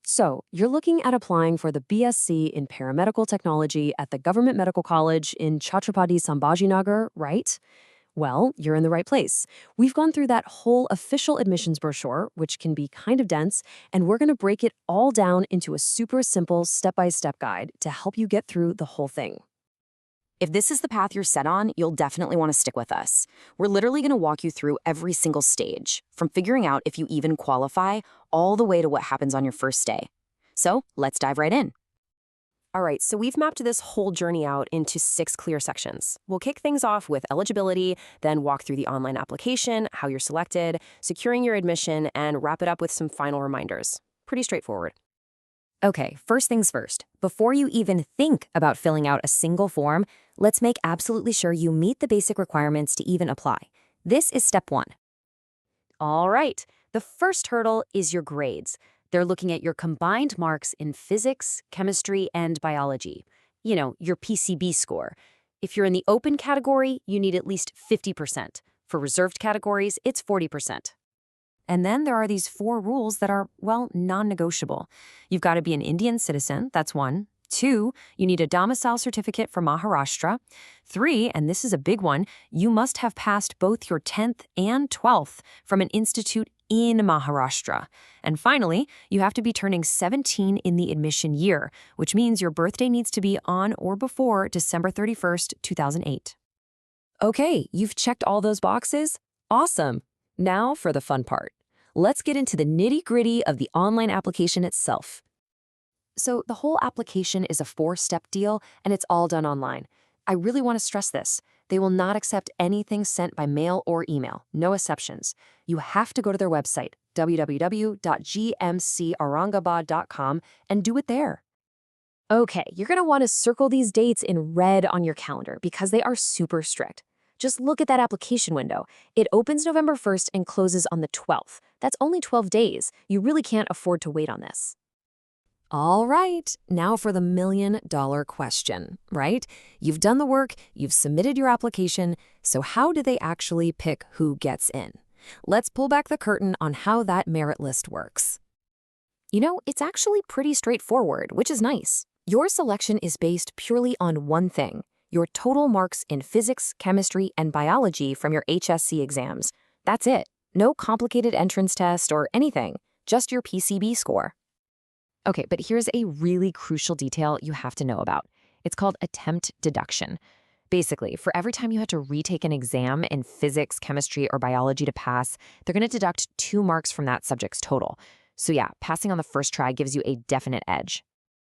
So, you're looking at applying for the BSc in Paramedical Technology at the Government Medical College in Chhatrapati Sambhaji Nagar, right? Well, you're in the right place. We've gone through that whole official admissions brochure, which can be kind of dense, and we're going to break it all down into a super simple step by step guide to help you get through the whole thing. If this is the path you're set on, you'll definitely want to stick with us. We're literally going to walk you through every single stage, from figuring out if you even qualify, all the way to what happens on your first day. So let's dive right in. All right, so we've mapped this whole journey out into 6 clear sections. We'll kick things off with eligibility, then walk through the online application, how you're selected, securing your admission, and wrap it up with some final reminders. Pretty straightforward. Okay, first things first. Before you even think about filling out a single form, let's make absolutely sure you meet the basic requirements to even apply. This is step 1. All right, the first hurdle is your grades. They're looking at your combined marks in physics, chemistry, and biology. You know, your PCB score. If you're in the open category, you need at least 50%. For reserved categories, it's 40%. And then there are these 4 rules that are, well, non-negotiable. You've got to be an Indian citizen, that's 1. 2, you need a domicile certificate for Maharashtra. 3, and this is a big one, you must have passed both your 10th and 12th from an institute in Maharashtra. And finally, you have to be turning 17 in the admission year, which means your birthday needs to be on or before December 31st, 2008. Okay, you've checked all those boxes? Awesome. Now for the fun part. Let's get into the nitty-gritty of the online application itself. So the whole application is a 4-step deal, and it's all done online. I really want to stress this. They will not accept anything sent by mail or email, no exceptions. You have to go to their website, www.gmcaurangabad.com, and do it there. Okay, you're going to want to circle these dates in red on your calendar because they are super strict. Just look at that application window. It opens November 1st and closes on the 12th. That's only 12 days. You really can't afford to wait on this. All right, now for the million-dollar question, right? You've done the work, you've submitted your application, so how do they actually pick who gets in? Let's pull back the curtain on how that merit list works. You know, it's actually pretty straightforward, which is nice. Your selection is based purely on one thing: your total marks in physics, chemistry, and biology from your HSC exams. That's it. No complicated entrance test or anything, just your PCB score. Okay, but here's a really crucial detail you have to know about. It's called attempt deduction. Basically, for every time you had to retake an exam in physics, chemistry, or biology to pass, they're going to deduct 2 marks from that subject's total. So yeah, passing on the first try gives you a definite edge.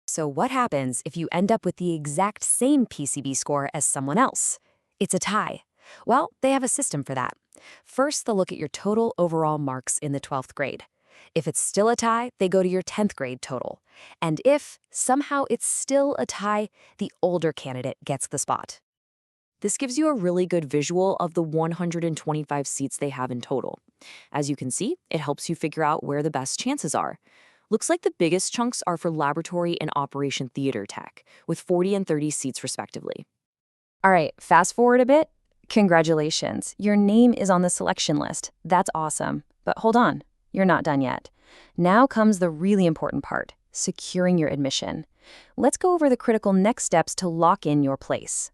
So what happens if you end up with the exact same PCB score as someone else? It's a tie. Well, they have a system for that. First, they'll look at your total overall marks in the 12th grade. If it's still a tie, they go to your 10th grade total. And if somehow it's still a tie, the older candidate gets the spot. This gives you a really good visual of the 125 seats they have in total. As you can see, it helps you figure out where the best chances are. Looks like the biggest chunks are for laboratory and operation theater tech, with 40 and 30 seats respectively. All right, fast forward a bit. Congratulations, your name is on the selection list. That's awesome. But hold on, you're not done yet. Now comes the really important part, securing your admission. Let's go over the critical next steps to lock in your place.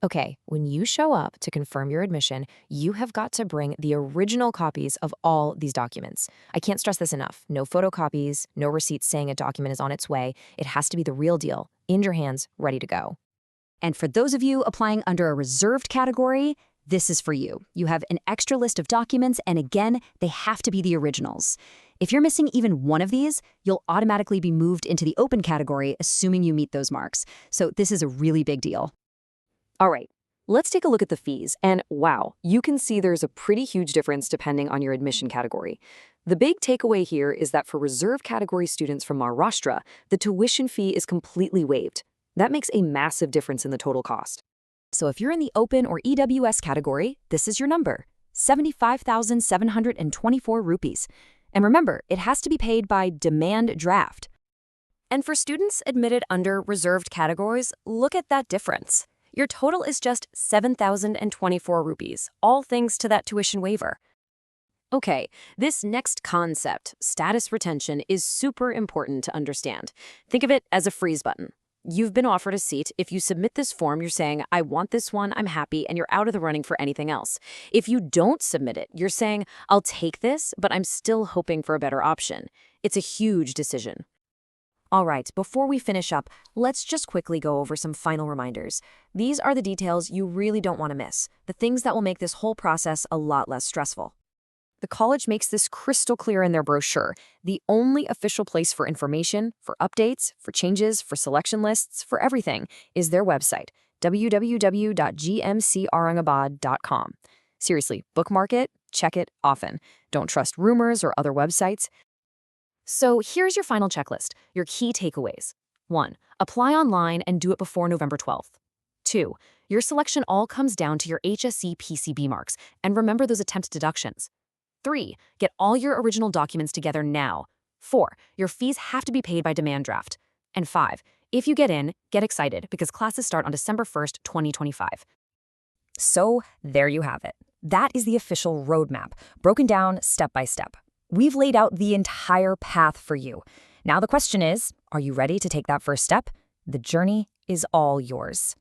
Okay, when you show up to confirm your admission, you have got to bring the original copies of all these documents. I can't stress this enough. No photocopies, no receipts saying a document is on its way. It has to be the real deal, in your hands, ready to go. And for those of you applying under a reserved category, this is for you. You have an extra list of documents, and again, they have to be the originals. If you're missing even one of these, you'll automatically be moved into the open category, assuming you meet those marks. So this is a really big deal. All right, let's take a look at the fees. And wow, you can see there's a pretty huge difference depending on your admission category. The big takeaway here is that for reserve category students from Maharashtra, the tuition fee is completely waived. That makes a massive difference in the total cost. So if you're in the open or EWS category, this is your number, 75,724 rupees. And remember, it has to be paid by demand draft. And for students admitted under reserved categories, look at that difference. Your total is just 7,024 rupees, all thanks to that tuition waiver. Okay, this next concept, status retention, is super important to understand. Think of it as a freeze button. You've been offered a seat. If you submit this form, you're saying, I want this one, I'm happy, and you're out of the running for anything else. If you don't submit it, you're saying, I'll take this, but I'm still hoping for a better option. It's a huge decision. All right, before we finish up, let's just quickly go over some final reminders. These are the details you really don't want to miss, the things that will make this whole process a lot less stressful. The college makes this crystal clear in their brochure. The only official place for information, for updates, for changes, for selection lists, for everything is their website, www.gmcaurangabad.com. Seriously, bookmark it, check it often. Don't trust rumors or other websites. So here's your final checklist, your key takeaways. 1. Apply online and do it before November 12th. 2. Your selection all comes down to your HSE PCB marks, and remember those attempt deductions. 3. Get all your original documents together now. 4. Your fees have to be paid by demand draft. And 5. If you get in, get excited because classes start on December 1st, 2025. So there you have it. That is the official roadmap, broken down step by step. We've laid out the entire path for you. Now the question is, are you ready to take that first step? The journey is all yours.